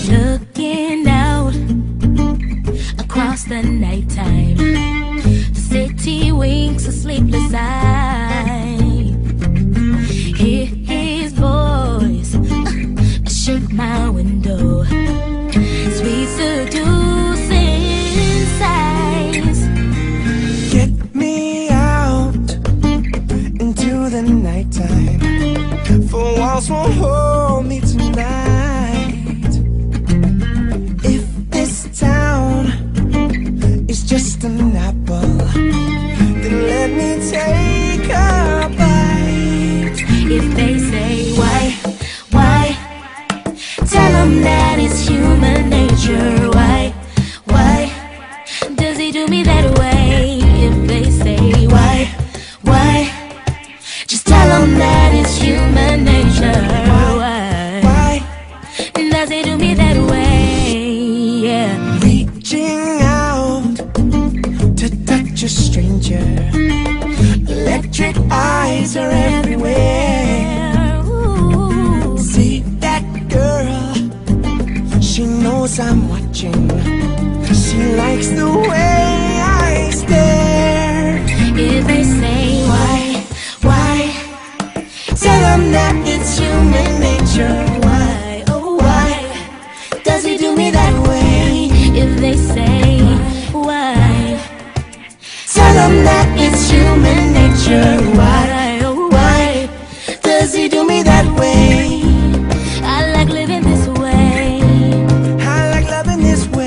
Looking out across the nighttime, the city winks a sleepless eye. Hear his voice shake my window, sweet seducing sighs. Get me out into the nighttime, for walls won't hold me tonight. If this town is just an apple, then let me take a bite. If they say why, tell them that it's human nature. Why does he do me that way? If they say why, just tell them that it's human nature. Why does he do me that way? Yeah. Reaching out to touch a stranger, electric eyes are everywhere. Ooh. See that girl, she knows I'm watching. She likes the way I stare. If they say why, tell them that it's human nature. Why, oh why does he do me that way? If they say why, tell them that it's human nature. Why, oh why does he do me that way? I like living this way. I like loving this way.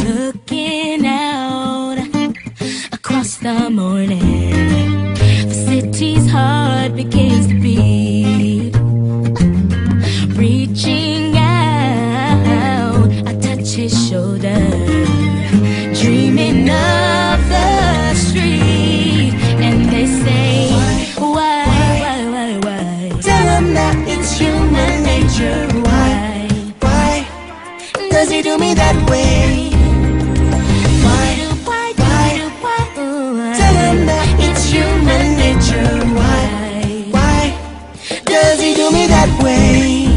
Looking out across the morning, the city's heart begins to beat. Reaching out, I touch his shoulder, dreaming of the street. And they say why? Tell them that it's human nature. Why does he do me that way? Why? Tell him that it's human nature. Why does he do me that way?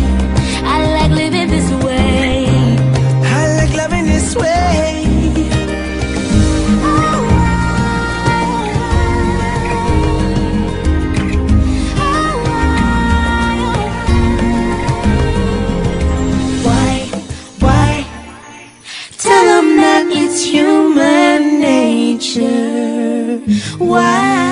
I like living this way. I like loving this way. Why? Tell him that it's human nature. Why?